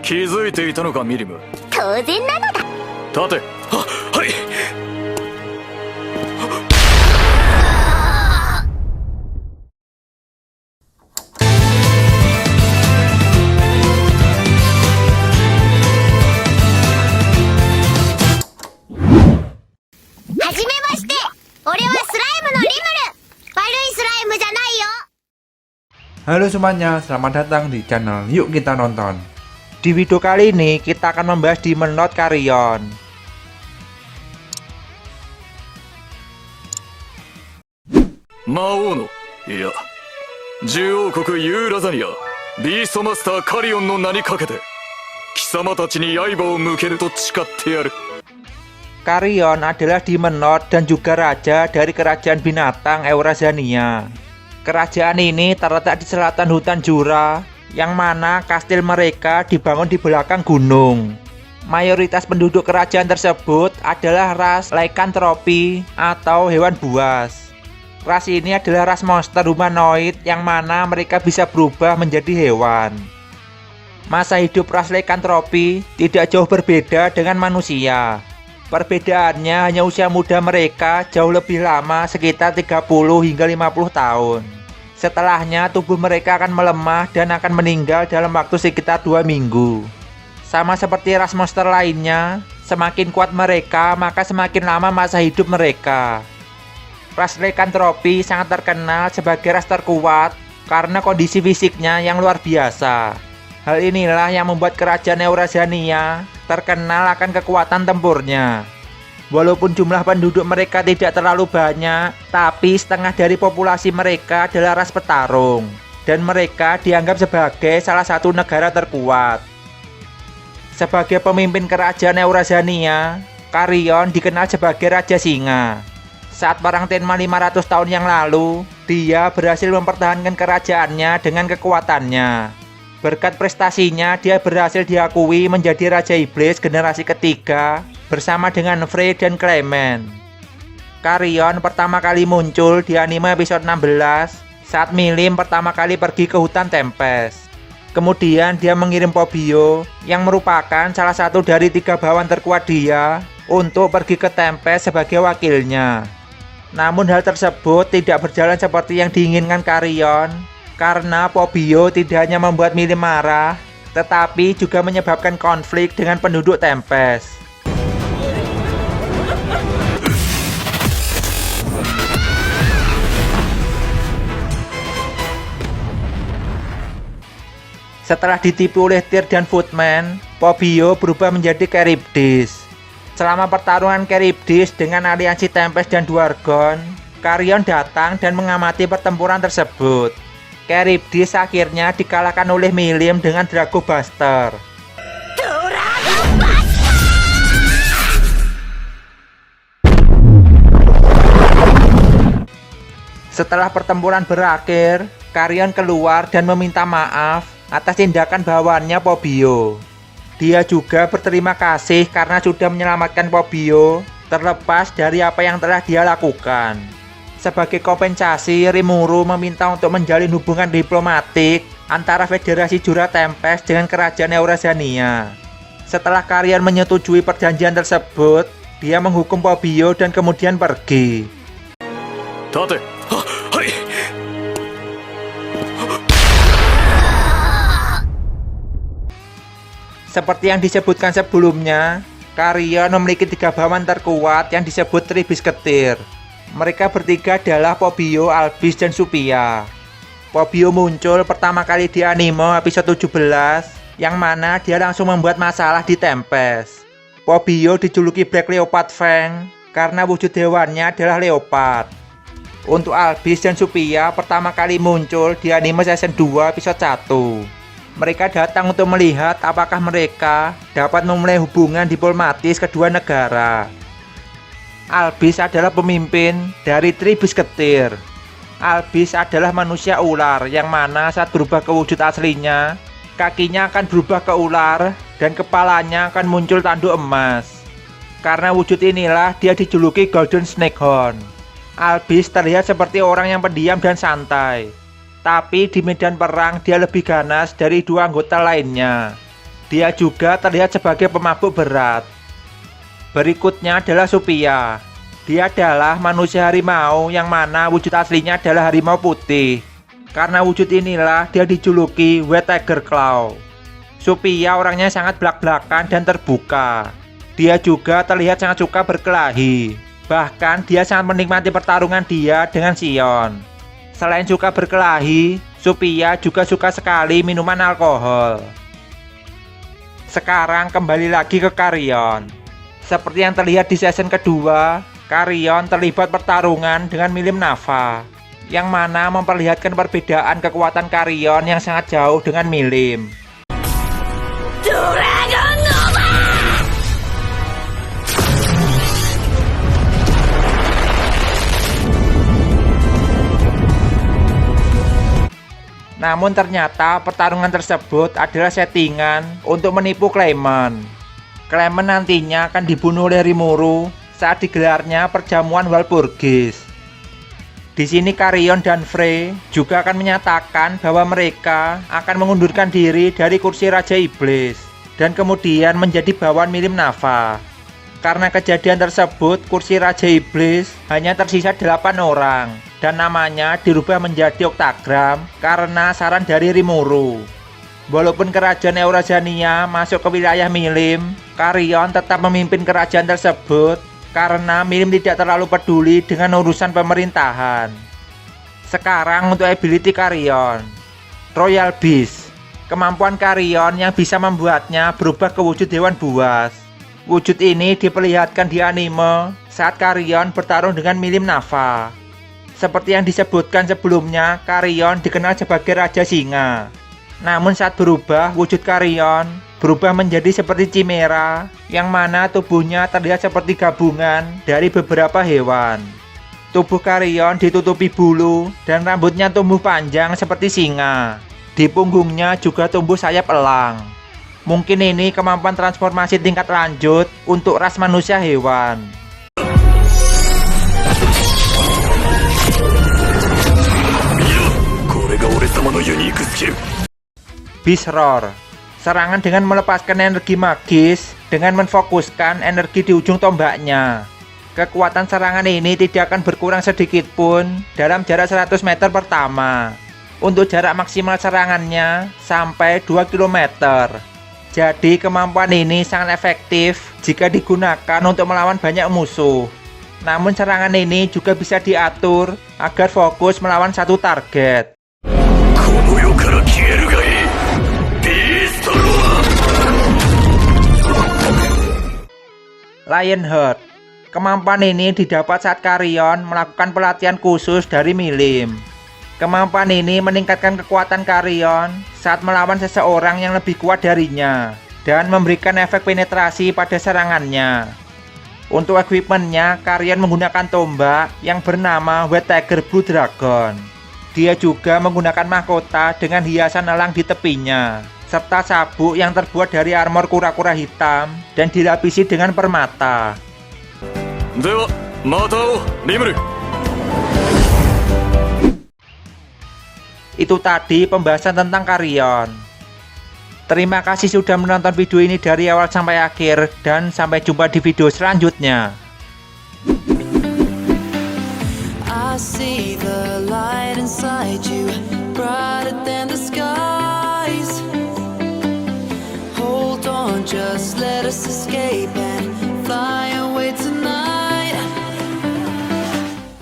気づいていたのかミリム。当然なのだ。立て。はい。はじめまして。俺はスライムのリムル。悪いスライムじゃないよ。Halo semuanya, selamat datang di channel Yuk Kita Nonton. Di video kali ini kita akan membahas Demon Lord Carrion. Maono, いや、獣王国ユーラザニア、ビーストマスターカリオンの名にかけて、貴様たちに刃を向けると誓ってやる。Carrion adalah Demon Lord dan juga raja dari kerajaan binatang Eurazania. Kerajaan ini terletak di selatan hutan Jura, yang mana kastil mereka dibangun di belakang gunung. Mayoritas penduduk kerajaan tersebut adalah ras lycanthropy atau hewan buas. Ras ini adalah ras monster humanoid yang mana mereka bisa berubah menjadi hewan. Masa hidup ras lycanthropy tidak jauh berbeda dengan manusia. Perbedaannya hanya usia muda mereka jauh lebih lama, sekitar 30 hingga 50 tahun. Setelahnya tubuh mereka akan melemah dan akan meninggal dalam waktu sekitar 2 minggu. Sama seperti ras monster lainnya, semakin kuat mereka maka semakin lama masa hidup mereka. Ras lycanthropy sangat terkenal sebagai ras terkuat karena kondisi fisiknya yang luar biasa. Hal inilah yang membuat kerajaan Eurazania terkenal akan kekuatan tempurnya. Walaupun jumlah penduduk mereka tidak terlalu banyak, tapi setengah dari populasi mereka adalah ras petarung, dan mereka dianggap sebagai salah satu negara terkuat. Sebagai pemimpin kerajaan Eurazania, Carrion dikenal sebagai Raja Singa. Saat perang Tenma 500 tahun yang lalu, dia berhasil mempertahankan kerajaannya dengan kekuatannya. Berkat prestasinya, dia berhasil diakui menjadi Raja Iblis generasi ketiga bersama dengan Frey dan Clement. Carrion pertama kali muncul di anime episode 16 saat Milim pertama kali pergi ke hutan Tempest. Kemudian dia mengirim Pobio yang merupakan salah satu dari 3 bawahan terkuat dia untuk pergi ke Tempest sebagai wakilnya. Namun hal tersebut tidak berjalan seperti yang diinginkan Carrion, karena Pobio tidak hanya membuat Milim marah, tetapi juga menyebabkan konflik dengan penduduk Tempest. Setelah ditipu oleh Tyr dan Footman, Pobio berubah menjadi Charybdis. Selama pertarungan Charybdis dengan aliansi Tempest dan Dwargon, Carrion datang dan mengamati pertempuran tersebut. Charybdis akhirnya dikalahkan oleh Milim dengan Drago Buster. Setelah pertempuran berakhir, Carrion keluar dan meminta maaf atas tindakan bawahannya Pobio. Dia juga berterima kasih karena sudah menyelamatkan Pobio terlepas dari apa yang telah dia lakukan. Sebagai kompensasi, Rimuru meminta untuk menjalin hubungan diplomatik antara Federasi Jura Tempest dengan kerajaan Eurazania. Setelah Carrion menyetujui perjanjian tersebut, dia menghukum Pobio dan kemudian pergi. Tate. Hai. Seperti yang disebutkan sebelumnya, Carrion memiliki 3 bawahan terkuat yang disebut Tribisketir. Mereka bertiga adalah Pobio, Albis, dan Supia. Pobio muncul pertama kali di anime episode 17, yang mana dia langsung membuat masalah di Tempest. Pobio dijuluki Black Leopard Fang karena wujud hewannya adalah leopard. Untuk Albis dan Supia pertama kali muncul di anime season 2 episode 1. Mereka datang untuk melihat apakah mereka dapat memulai hubungan diplomatis kedua negara. Albis adalah pemimpin dari Tribisketir. Albis adalah manusia ular yang mana saat berubah ke wujud aslinya, kakinya akan berubah ke ular dan kepalanya akan muncul tanduk emas. Karena wujud inilah dia dijuluki Golden Snakehorn. Albis terlihat seperti orang yang pendiam dan santai, tapi di medan perang dia lebih ganas dari 2 anggota lainnya. Dia juga terlihat sebagai pemabuk berat. Berikutnya adalah Supia. Dia adalah manusia harimau yang mana wujud aslinya adalah harimau putih. Karena wujud inilah dia dijuluki White Tiger Claw. Supia orangnya sangat blak-blakan dan terbuka. Dia juga terlihat sangat suka berkelahi. Bahkan dia sangat menikmati pertarungan dia dengan Sion. Selain suka berkelahi, Supia juga suka sekali minuman alkohol. Sekarang kembali lagi ke Carrion. Seperti yang terlihat di season kedua, Carrion terlibat pertarungan dengan Milim Nafa, yang mana memperlihatkan perbedaan kekuatan Carrion yang sangat jauh dengan Milim. Dragon Nova! Namun ternyata pertarungan tersebut adalah settingan untuk menipu Clement. Clement nantinya akan dibunuh oleh Rimuru saat digelarnya perjamuan Walpurgis. Di sini Carrion dan Frey juga akan menyatakan bahwa mereka akan mengundurkan diri dari kursi Raja Iblis dan kemudian menjadi bawahan Milim Nafa. Karena kejadian tersebut, kursi Raja Iblis hanya tersisa 8 orang dan namanya dirubah menjadi Octagram karena saran dari Rimuru. Walaupun kerajaan Eurasiania masuk ke wilayah Milim, Carrion tetap memimpin kerajaan tersebut karena Milim tidak terlalu peduli dengan urusan pemerintahan. Sekarang untuk ability Carrion. Royal Beast. Kemampuan Carrion yang bisa membuatnya berubah ke wujud Dewan Buas. Wujud ini diperlihatkan di anime saat Carrion bertarung dengan Milim Nafa. Seperti yang disebutkan sebelumnya, Carrion dikenal sebagai Raja Singa. Namun saat berubah, wujud Carrion berubah menjadi seperti Chimera, yang mana tubuhnya terlihat seperti gabungan dari beberapa hewan. Tubuh Carrion ditutupi bulu dan rambutnya tumbuh panjang seperti singa. Di punggungnya juga tumbuh sayap elang. Mungkin ini kemampuan transformasi tingkat lanjut untuk ras manusia hewan. Beast Roar. Serangan dengan melepaskan energi magis dengan menfokuskan energi di ujung tombaknya. Kekuatan serangan ini tidak akan berkurang sedikit pun dalam jarak 100 meter pertama. Untuk jarak maksimal serangannya sampai 2 km. Jadi kemampuan ini sangat efektif jika digunakan untuk melawan banyak musuh. Namun serangan ini juga bisa diatur agar fokus melawan satu target. Lionheart. Kemampuan ini didapat saat Carrion melakukan pelatihan khusus dari Milim. Kemampuan ini meningkatkan kekuatan Carrion saat melawan seseorang yang lebih kuat darinya dan memberikan efek penetrasi pada serangannya. Untuk equipmentnya, Carrion menggunakan tombak yang bernama White Tiger Blue Dragon. Dia juga menggunakan mahkota dengan hiasan elang di tepinya, serta sabuk yang terbuat dari armor kura-kura hitam dan dilapisi dengan permata. Dewa, mata Rimuru. Itu tadi pembahasan tentang Carrion. Terima kasih sudah menonton video ini dari awal sampai akhir dan sampai jumpa di video selanjutnya. I see the light inside you, brighter than the skies. Hold on, just let us escape.